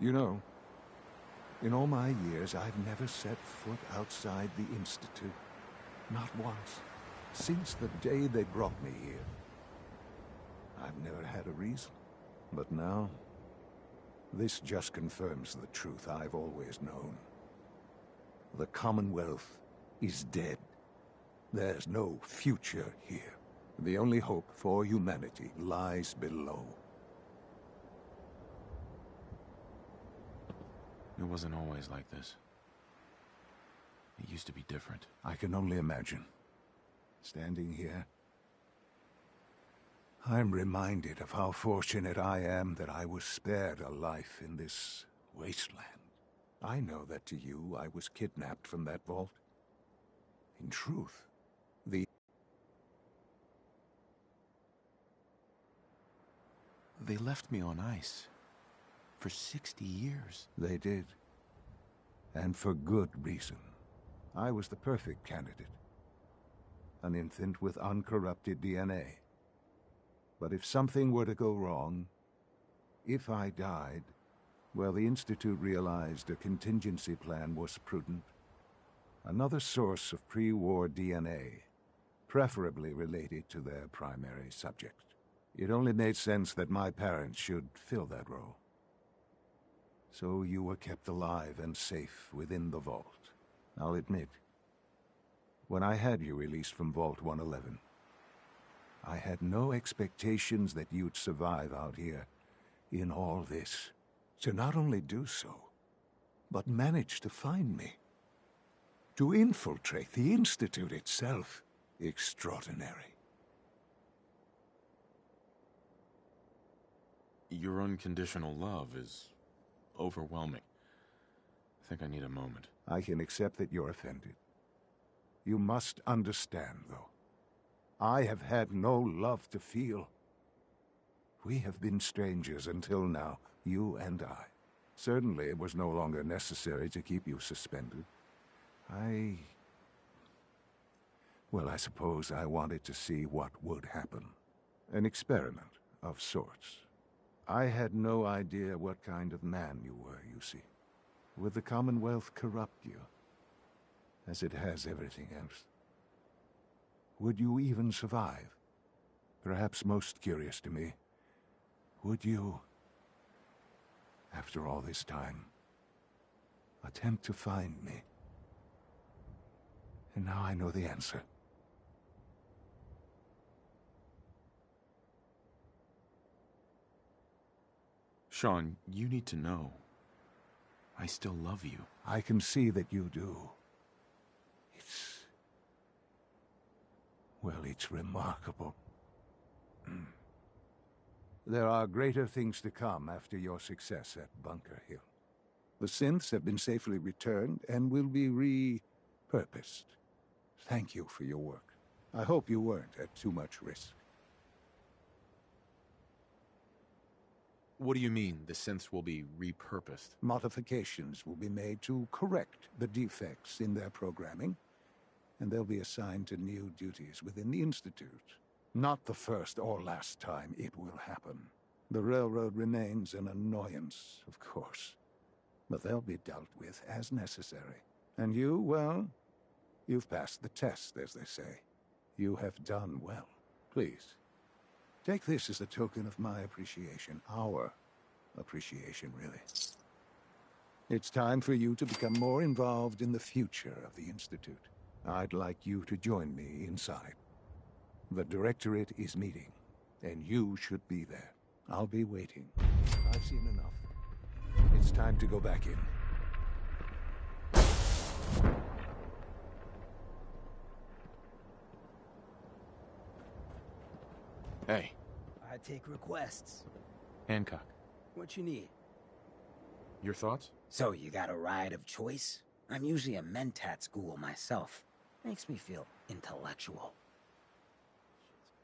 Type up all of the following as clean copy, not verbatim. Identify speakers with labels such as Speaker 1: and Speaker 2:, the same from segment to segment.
Speaker 1: You know, in all my years, I've never set foot outside the Institute. Not once. Since the day they brought me here. I've never had a reason. But now, this just confirms the truth I've always known. The Commonwealth is dead. There's no future here. The only hope for humanity lies below.
Speaker 2: It wasn't always like this. It used to be different.
Speaker 1: I can only imagine. Standing here, I'm reminded of how fortunate I am that I was spared a life in this wasteland. I know that to you, I was kidnapped from that vault. In truth,
Speaker 2: They left me on ice. For 60 years.
Speaker 1: They did. And for good reason. I was the perfect candidate. An infant with uncorrupted DNA. But if something were to go wrong, if I died, well, the Institute realized a contingency plan was prudent. Another source of pre-war DNA, preferably related to their primary subject. It only made sense that my parents should fill that role. So you were kept alive and safe within the vault. I'll admit, when I had you released from Vault 111, I had no expectations that you'd survive out here in all this. To not only do so, but manage to find me. To infiltrate the Institute itself. Extraordinary.
Speaker 2: Your unconditional love is overwhelming. I think I need a moment.
Speaker 1: I can accept that you're offended. You must understand, though. I have had no love to feel. We have been strangers until now, you and I. Certainly it was no longer necessary to keep you suspended. Well, I suppose I wanted to see what would happen. An experiment of sorts. I had no idea what kind of man you were, you see. Would the Commonwealth corrupt you, as it has everything else? Would you even survive? Perhaps most curious to me, would you, after all this time, attempt to find me? And now I know the answer.
Speaker 2: Sean, you need to know. I still love you.
Speaker 1: I can see that you do. Well, it's remarkable. There are greater things to come after your success at Bunker Hill. The Synths have been safely returned and will be repurposed. Thank you for your work. I hope you weren't at too much risk.
Speaker 2: What do you mean, the synths will be repurposed?
Speaker 1: Modifications will be made to correct the defects in their programming, and they'll be assigned to new duties within the Institute. Not the first or last time it will happen. The Railroad remains an annoyance, of course, but they'll be dealt with as necessary. And you, well, you've passed the test, as they say. You have done well. Please, take this as a token of my appreciation. Our appreciation, really. It's time for you to become more involved in the future of the Institute. I'd like you to join me inside. The Directorate is meeting, and you should be there. I'll be waiting. I've seen enough. It's time to go back in.
Speaker 2: Hey.
Speaker 3: I take requests.
Speaker 2: Hancock.
Speaker 3: What you need?
Speaker 2: Your thoughts?
Speaker 3: So you got a ride of choice? I'm usually a mentat ghoul myself. Makes me feel intellectual.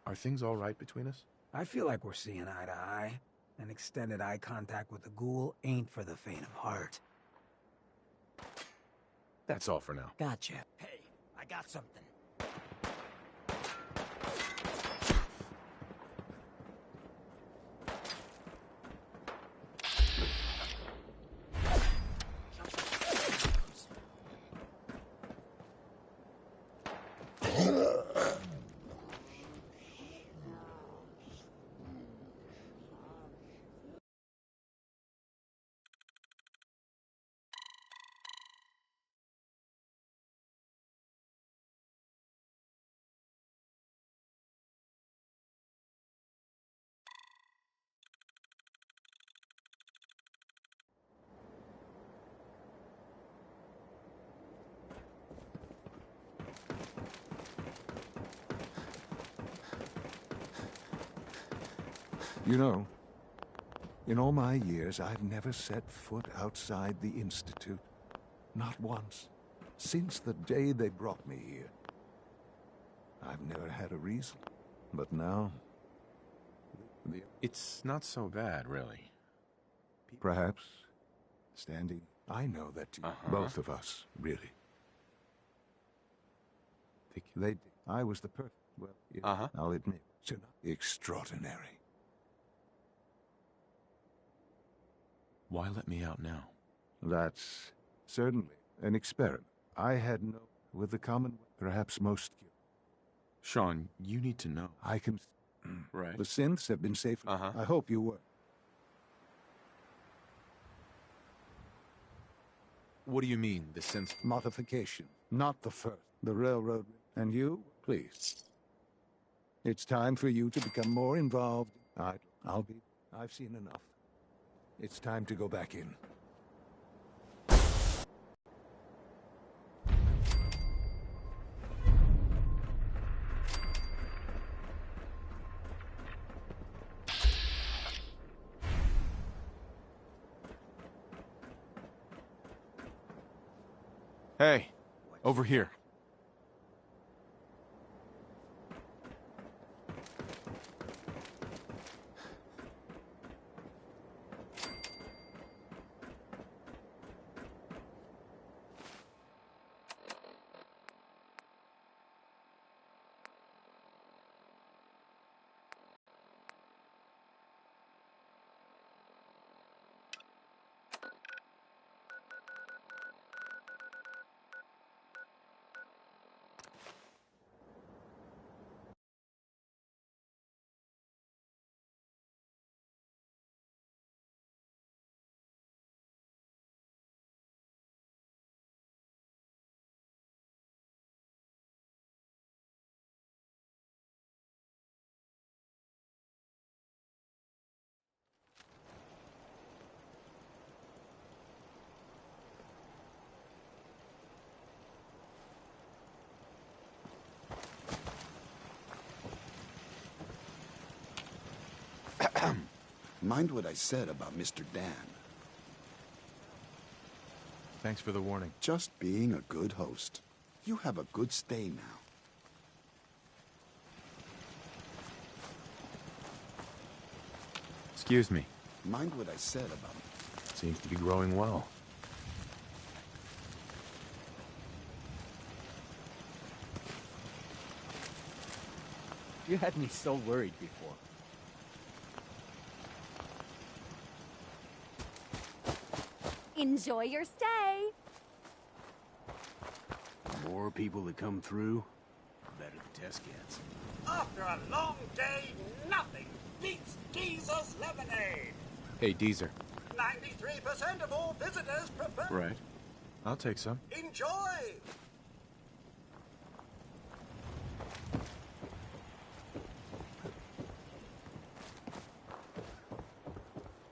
Speaker 2: Are things all right between us?
Speaker 3: I feel like we're seeing eye to eye. And extended eye contact with a ghoul ain't for the faint of heart.
Speaker 2: That's all for now.
Speaker 3: Gotcha. Hey, I got something.
Speaker 1: You know, in all my years, I've never set foot outside the Institute. Not once. Since the day they brought me here. I've never had a reason. But now...
Speaker 2: It's not so bad, really.
Speaker 1: Perhaps. Standing... I know that too. Both of us, really. I was the perfect... Well, I'll admit. Extraordinary.
Speaker 2: Why let me out now?
Speaker 1: That's certainly an experiment. I had no... With the common... Perhaps most...
Speaker 2: Sean, you need to know.
Speaker 1: I can...
Speaker 2: Right.
Speaker 1: The synths have been safe. I hope you were.
Speaker 4: What do you mean, the synth?
Speaker 1: Modification. Not the first. The railroad. And you, please. It's time for you to become more involved. I'll be... I've seen enough. It's time to go back in.
Speaker 2: Hey, over here.
Speaker 5: Mind what I said about Mr. Dan.
Speaker 4: Thanks for the warning.
Speaker 5: Just being a good host. You have a good stay now.
Speaker 4: Excuse me.
Speaker 5: Mind what I said about...
Speaker 4: Seems to be growing well.
Speaker 6: You had me so worried before.
Speaker 7: Enjoy your stay.
Speaker 8: The more people that come through, the better the test gets.
Speaker 9: After a long day, nothing beats Deezer's lemonade.
Speaker 4: Hey, Deezer.
Speaker 9: 93% of all visitors prefer...
Speaker 4: Right. I'll take some.
Speaker 9: Enjoy!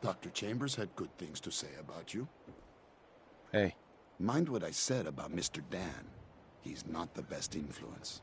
Speaker 5: Dr. Chambers had good things to say about you.
Speaker 4: Hey.
Speaker 5: Mind what I said about Mr. Dan. He's not the best influence.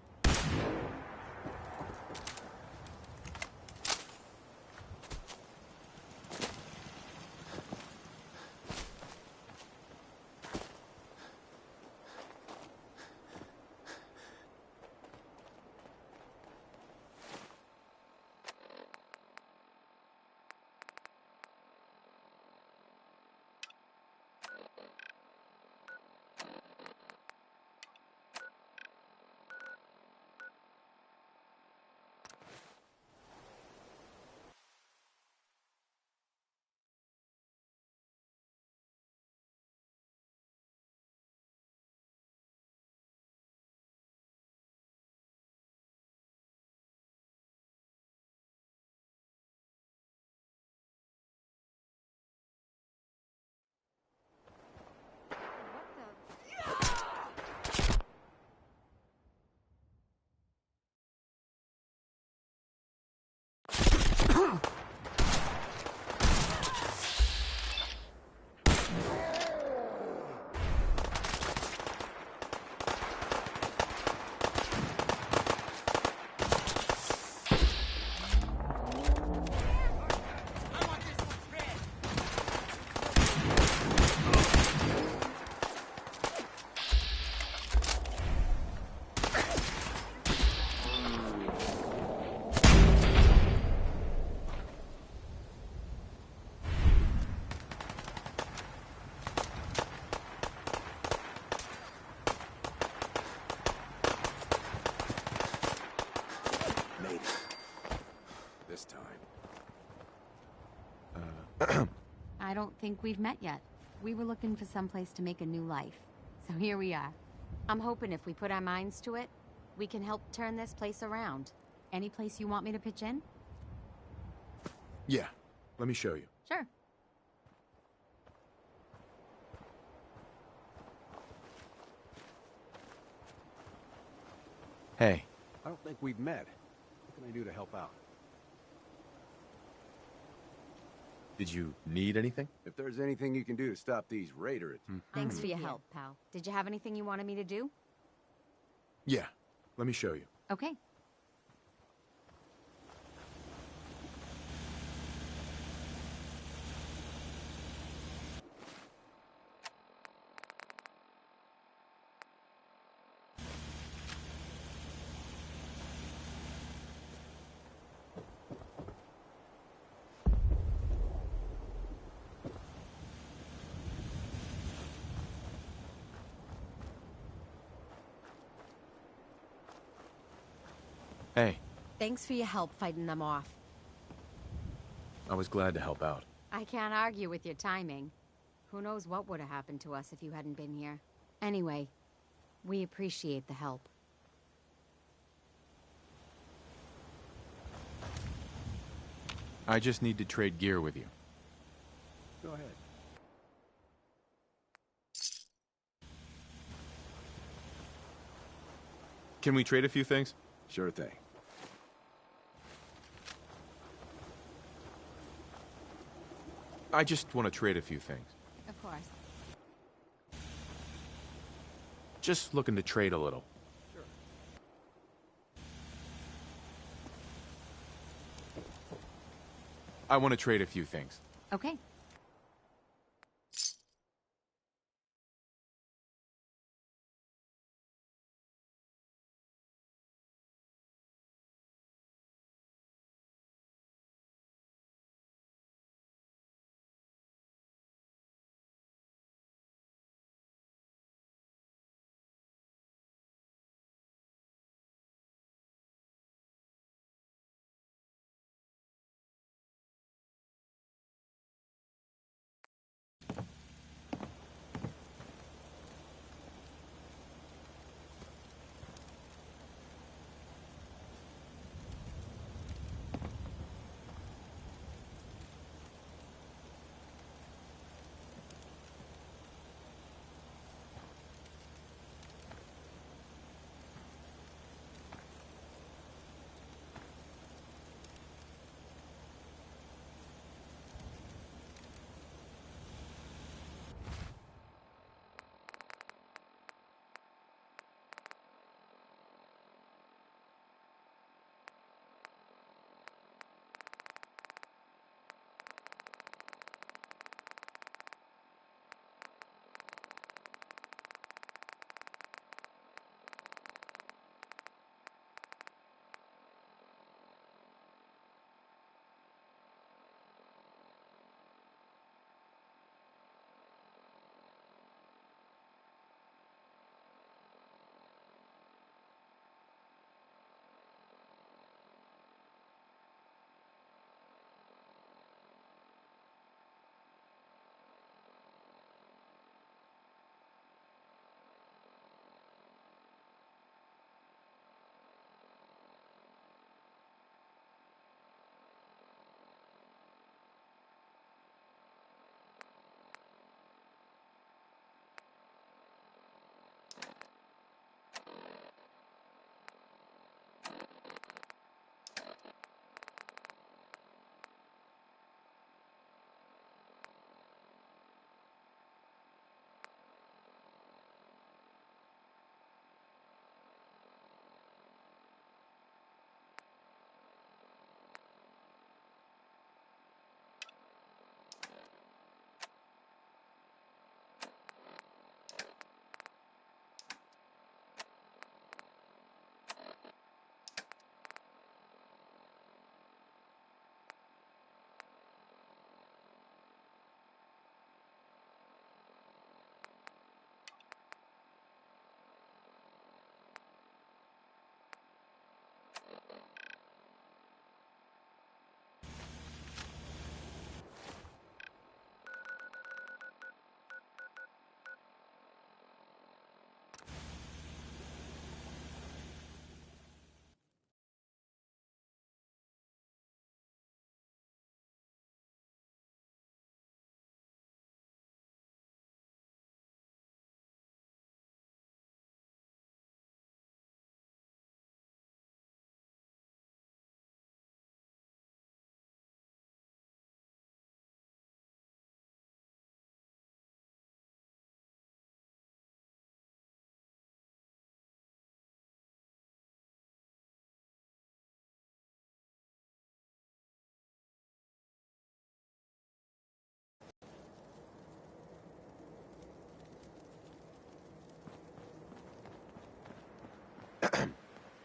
Speaker 7: I don't think we've met yet. We were looking for someplace to make a new life. So here we are. I'm hoping if we put our minds to it, we can help turn this place around. Any place you want me to pitch in?
Speaker 4: Yeah, let me show you.
Speaker 7: Sure.
Speaker 4: Hey,
Speaker 8: I don't think we've met. What can I do to help out?
Speaker 4: did you need anything?
Speaker 8: If there's anything you can do to stop these raiders...
Speaker 7: Thanks for your help, pal. Did you have anything you wanted me to do?
Speaker 4: Yeah, let me show you.
Speaker 7: Okay.
Speaker 4: Hey,
Speaker 7: Thanks for your help fighting them off.
Speaker 4: I was glad to help out.
Speaker 7: I can't argue with your timing. Who knows what would have happened to us if you hadn't been here. Anyway, we appreciate the help.
Speaker 4: I just need to trade gear with you.
Speaker 8: Go ahead.
Speaker 4: Can we trade a few things?
Speaker 8: Sure thing.
Speaker 4: I just want to trade a few things.
Speaker 7: Of course.
Speaker 4: Just looking to trade a little. I want to trade a few things.
Speaker 7: Okay.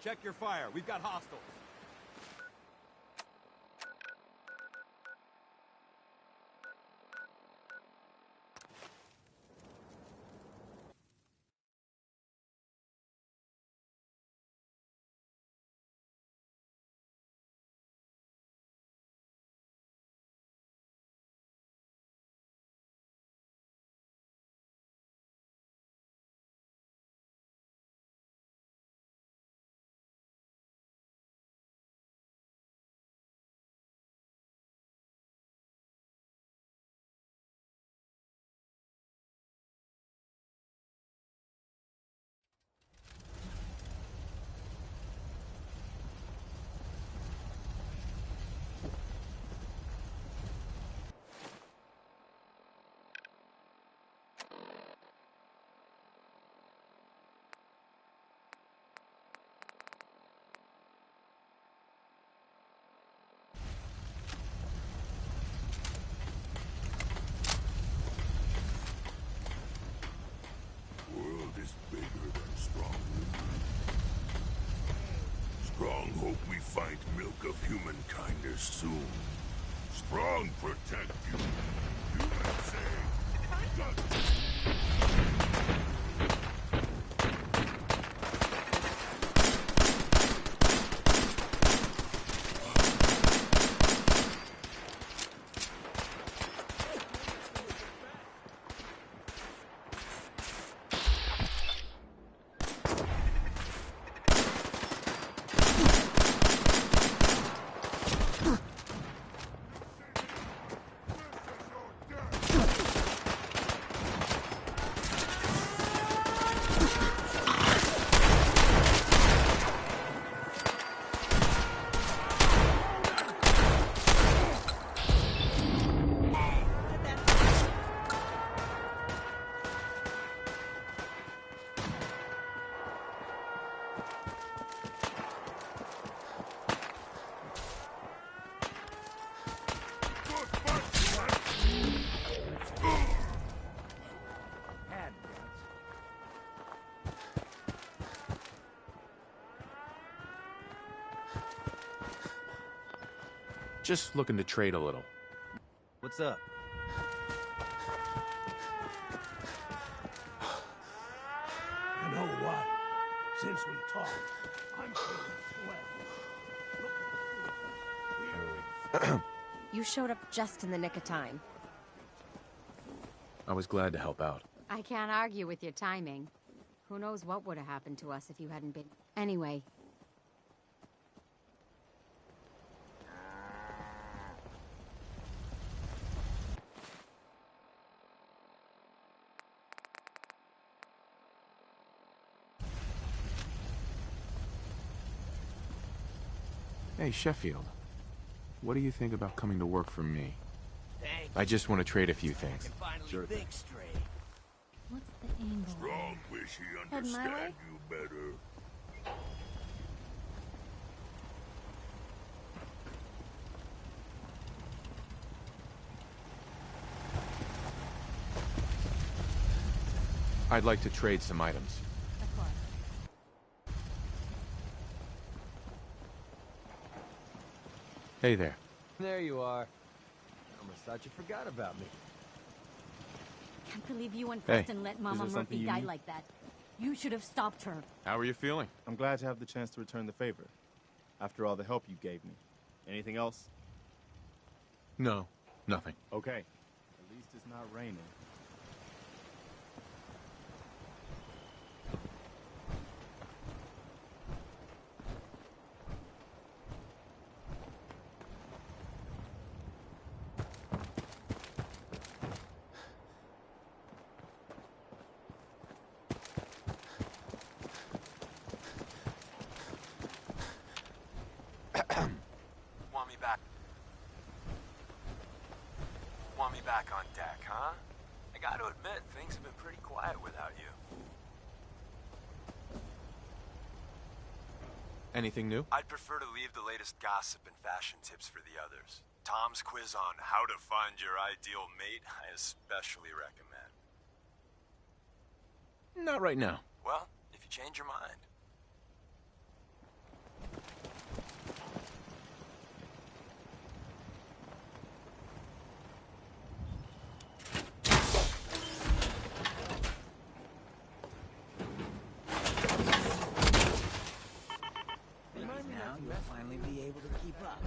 Speaker 6: check your fire. We've got hostiles.
Speaker 10: World is bigger than Stronghold. Strong hope we find milk of human kindness soon. Strong protect you. Human say,
Speaker 4: Just looking to trade a little.
Speaker 6: What's up?
Speaker 10: you know what? Since we talked, I'm feeling swell.
Speaker 7: You showed up just in the nick of time.
Speaker 4: I was glad to help out.
Speaker 7: I can't argue with your timing. Who knows what would have happened to us if you hadn't been... Anyway.
Speaker 4: Hey, Sheffield. What do you think about coming to work for me?
Speaker 9: Thank
Speaker 4: I just want to trade a few
Speaker 9: I
Speaker 4: things.
Speaker 9: can finally
Speaker 6: Sure
Speaker 9: think straight.
Speaker 11: What's the angle?
Speaker 10: Strong wish he
Speaker 11: Head my way?
Speaker 10: understand you better.
Speaker 4: I'd like to trade some items.
Speaker 11: Of course.
Speaker 4: Hey there.
Speaker 6: There you are. Almost thought you forgot about me.
Speaker 11: Can't believe you and
Speaker 4: Hey,
Speaker 11: Preston let
Speaker 6: is
Speaker 11: Mama
Speaker 6: there something
Speaker 11: Murphy
Speaker 6: you
Speaker 11: die
Speaker 6: need?
Speaker 11: like that. You should have stopped her.
Speaker 4: How are you feeling?
Speaker 12: I'm glad to have the chance to return the favor. After all the help you gave me. Anything else?
Speaker 4: No, nothing.
Speaker 12: Okay. At least it's not raining.
Speaker 13: Want me back? Want me back on deck, huh? I gotta admit, things have been pretty quiet without you.
Speaker 4: Anything new?
Speaker 13: I'd prefer to leave the latest gossip and fashion tips for the others. Tom's quiz on how to find your ideal mate, I especially recommend.
Speaker 4: Not right now.
Speaker 13: Well, if you change your mind.
Speaker 3: Now you'll finally be able to keep up.